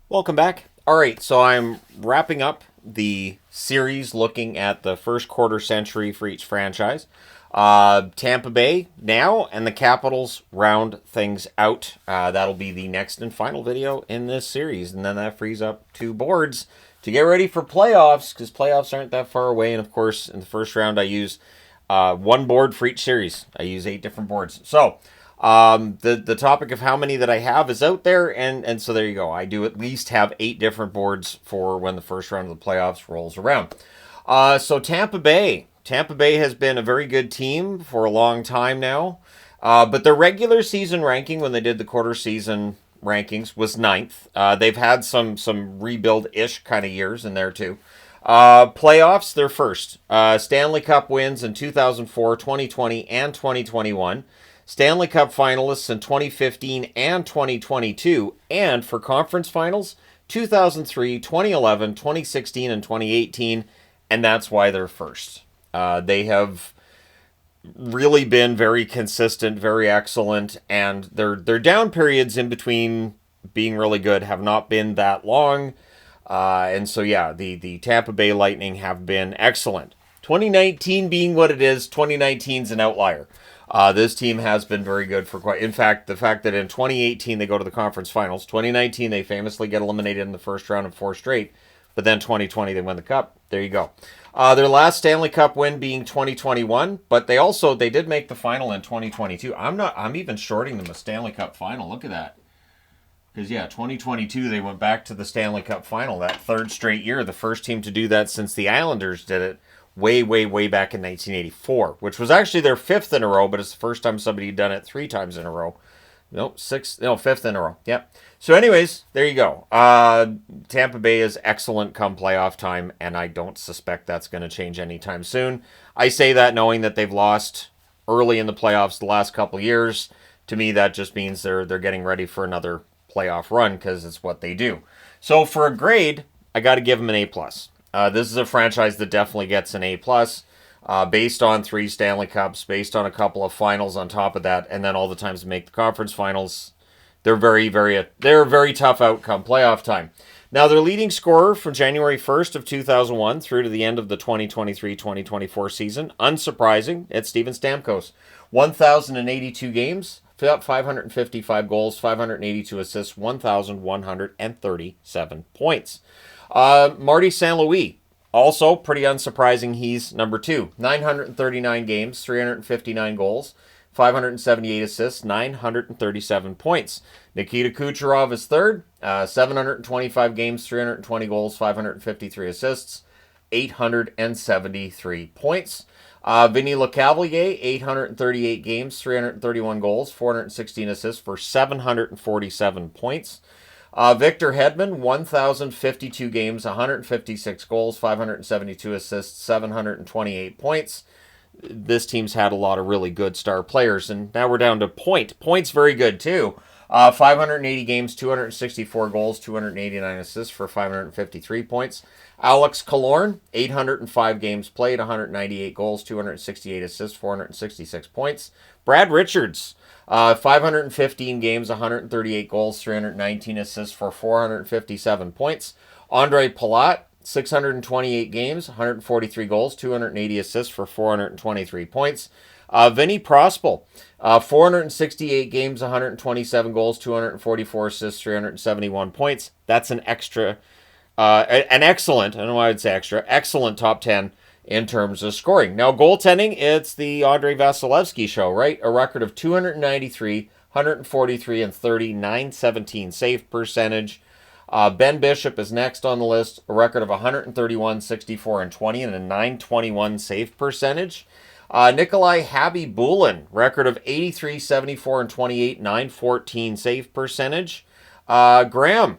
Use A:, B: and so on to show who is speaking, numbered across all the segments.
A: Welcome back. All right, so I'm wrapping up the series looking at the first quarter century for each franchise. Tampa Bay now, and the Capitals round things out. That'll be the next and final video in this series, and then that frees up two boards to get ready for playoffs, because playoffs aren't that far away. And of course, in the first round, I use one board for each series. I use 8 different boards. So the topic of how many that I have is out there, and so there you go. I do at least have 8 different boards for when the first round of the playoffs rolls around. So Tampa Bay. Tampa Bay has been a very good team for a long time now. But their regular season ranking, when they did the quarter season rankings, was ninth. They've had some rebuild-ish kind of years in there too. Playoffs, they're first. Stanley Cup wins in 2004, 2020, and 2021. Stanley Cup finalists in 2015 and 2022. And for conference finals, 2003, 2011, 2016, and 2018. And that's why they're first. They have really been very consistent, very excellent, and their down periods in between being really good have not been that long. And so, yeah, the Tampa Bay Lightning have been excellent. 2019 being what it is, 2019 is an outlier. This team has been very good for quite. In fact, the fact that in 2018 they go to the conference finals, 2019 they famously get eliminated in the first round in 4 straight, but then 2020 they win the cup. There you go. Their last Stanley Cup win being 2021, but they did make the final in 2022. I'm even shorting them a Stanley Cup final. Look at that. Because, yeah, 2022, they went back to the Stanley Cup final, that 3rd straight year, the first team to do that since the Islanders did it way, way, way back in 1984, which was actually their 5th in a row, but it's the first time somebody had done it 3 times in a row. Nope, 5th in a row. Yep. So anyways, there you go. Tampa Bay is excellent come playoff time, and I don't suspect that's going to change anytime soon. I say that knowing that they've lost early in the playoffs the last couple years. To me, that just means they're getting ready for another playoff run, because it's what they do. So for a grade, I got to give them an A+. This is a franchise that definitely gets an A+, based on 3 Stanley Cups, based on a couple of finals on top of that, and then all the times to make the conference finals. They're they're a very tough outcome playoff time. Now, their leading scorer from January 1st of 2001 through to the end of the 2023-2024 season, unsurprising, it's Steven Stamkos. 1,082 games, 555 goals, 582 assists, 1,137 points. Marty St. Louis, also pretty unsurprising, he's number 2. 939 games, 359 goals, 578 assists, 937 points. Nikita Kucherov is third, 725 games, 320 goals, 553 assists, 873 points. Vinny Lecavalier, 838 games, 331 goals, 416 assists for 747 points. Victor Hedman, 1,052 games, 156 goals, 572 assists, 728 points. This team's had a lot of really good star players, and now we're down to point. Point's very good, too. 580 games, 264 goals, 289 assists for 553 points. Alex Killorn, 805 games played, 198 goals, 268 assists, 466 points. Brad Richards, 515 games, 138 goals, 319 assists for 457 points. Andre Palat, 628 games, 143 goals, 280 assists for 423 points. Vinny Prospal, 468 games, 127 goals, 244 assists, 371 points. That's an excellent, I don't know why I'd say extra, excellent top 10 in terms of scoring. Now, goaltending, it's the Andrei Vasilevsky show, right? A record of 293, 143, and 30, 917 save percentage. Ben Bishop is next on the list, a record of 131, 64, and 20, and a 921 save percentage. Nikolai Habibulin, record of 83, 74, and 28, 914 save percentage. Graham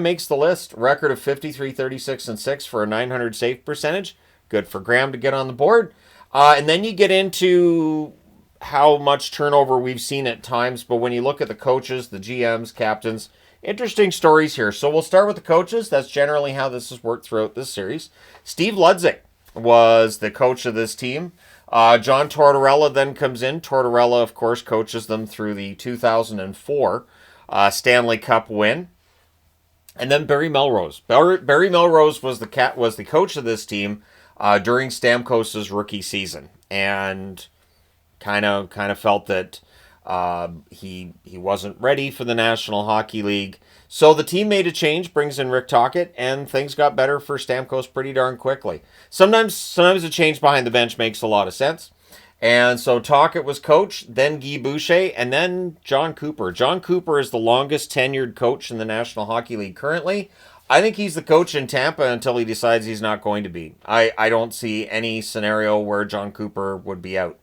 A: makes the list, record of 53, 36, and 6 for a 900 save percentage. Good for Graham to get on the board. And then you get into how much turnover we've seen at times, but when you look at the coaches, the GMs, captains, interesting stories here. So we'll start with the coaches. That's generally how this has worked throughout this series. Steve Ludzik was the coach of this team. John Tortorella then comes in. Tortorella, of course, coaches them through the 2004 Stanley Cup win. And then Barry Melrose. Barry Melrose was the coach of this team during Stamkos's rookie season, and kind of felt that he wasn't ready for the National Hockey League. So the team made a change, brings in Rick Tocchet, and things got better for Stamkos pretty darn quickly. Sometimes a change behind the bench makes a lot of sense. And so Tocchet was coach, then Guy Boucher, and then John Cooper. John Cooper is the longest tenured coach in the National Hockey League currently. I think he's the coach in Tampa until he decides he's not going to be. I don't see any scenario where John Cooper would be out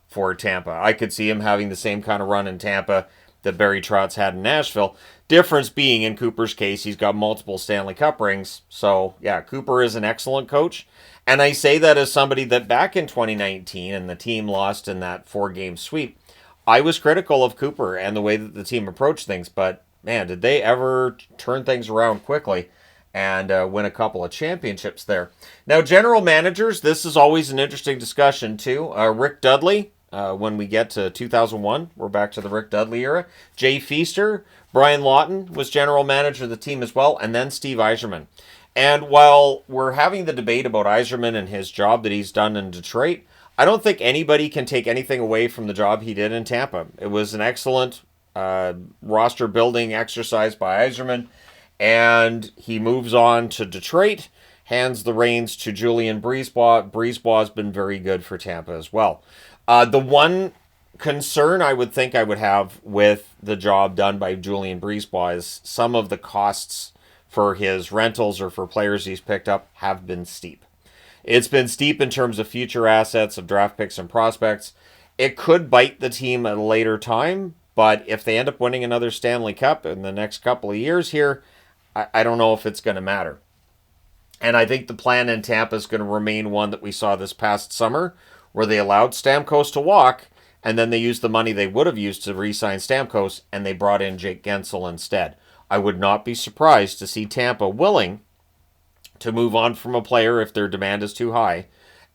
A: for Tampa. I could see him having the same kind of run in Tampa that Barry Trotz had in Nashville. Difference being, in Cooper's case, he's got multiple Stanley Cup rings. So, yeah, Cooper is an excellent coach. And I say that as somebody that back in 2019, and the team lost in that 4-game sweep, I was critical of Cooper and the way that the team approached things. But, man, did they ever turn things around quickly and win a couple of championships there. Now, general managers, this is always an interesting discussion, too. Rick Dudley, when we get to 2001, we're back to the Rick Dudley era. Jay Feaster, Brian Lawton was general manager of the team as well, and then Steve Yzerman. And while we're having the debate about Yzerman and his job that he's done in Detroit, I don't think anybody can take anything away from the job he did in Tampa. It was an excellent roster building exercise by Yzerman, and he moves on to Detroit, hands the reins to Julien Brisebois. Brisebois has been very good for Tampa as well. The one concern I would think I would have with the job done by Julien Brisebois is some of the costs for his rentals or for players he's picked up have been steep. It's been steep in terms of future assets, of draft picks and prospects. It could bite the team at a later time, but if they end up winning another Stanley Cup in the next couple of years here, I don't know if it's going to matter. And I think the plan in Tampa is going to remain one that we saw this past summer, where they allowed Stamkos to walk, and then they used the money they would have used to re-sign Stamkos, and they brought in Jake Gensel instead. I would not be surprised to see Tampa willing to move on from a player if their demand is too high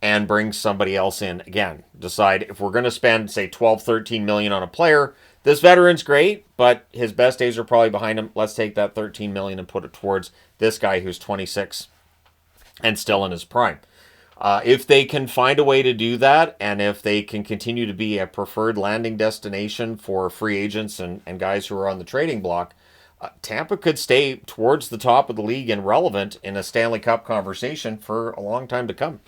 A: and bring somebody else in again. Decide if we're going to spend, say, 12, 13 million on a player, this veteran's great, but his best days are probably behind him. Let's take that 13 million and put it towards this guy who's 26 and still in his prime. If they can find a way to do that, and if they can continue to be a preferred landing destination for free agents and guys who are on the trading block, Tampa could stay towards the top of the league and relevant in a Stanley Cup conversation for a long time to come.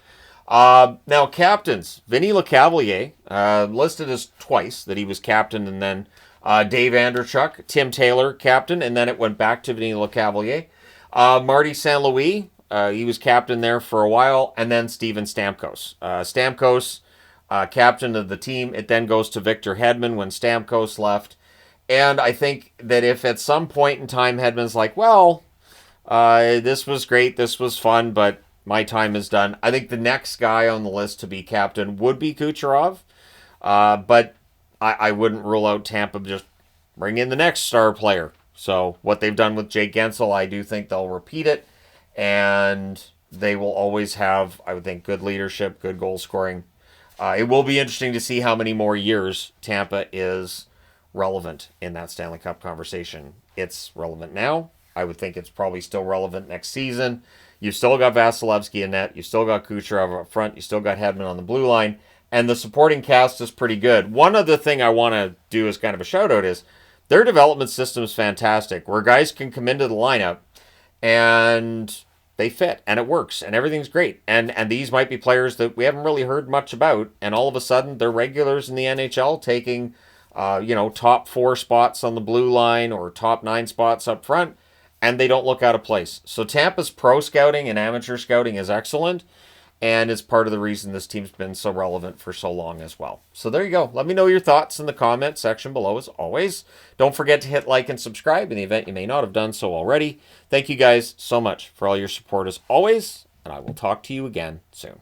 A: Now, captains. Vinny Lecavalier, listed as twice, that he was captain, and then Dave Andrechuk, Tim Taylor, captain, and then it went back to Vinny Lecavalier. Marty St. Louis, he was captain there for a while, and then Steven Stamkos. Stamkos, captain of the team. It then goes to Victor Hedman when Stamkos left. And I think that if at some point in time Hedman's like, well, this was great, this was fun, but my time is done, I think the next guy on the list to be captain would be Kucherov. But I wouldn't rule out Tampa just bring in the next star player. So what they've done with Jake Gensel, I do think they'll repeat it. And they will always have, I would think, good leadership, good goal scoring. It will be interesting to see how many more years Tampa is relevant in that Stanley Cup conversation. It's relevant now. I would think it's probably still relevant next season. You've still got Vasilevsky in net. You've still got Kucherov up front. You still got Hedman on the blue line. And the supporting cast is pretty good. One other thing I want to do as kind of a shout out is their development system is fantastic, where guys can come into the lineup and they fit and it works and everything's great. And these might be players that we haven't really heard much about, and all of a sudden they're regulars in the NHL taking top 4 spots on the blue line or top 9 spots up front, and they don't look out of place. So Tampa's pro scouting and amateur scouting is excellent, and it's part of the reason this team's been so relevant for so long as well. So there you go. Let me know your thoughts in the comment section below as always. Don't forget to hit like and subscribe in the event you may not have done so already. Thank you guys so much for all your support as always, and I will talk to you again soon.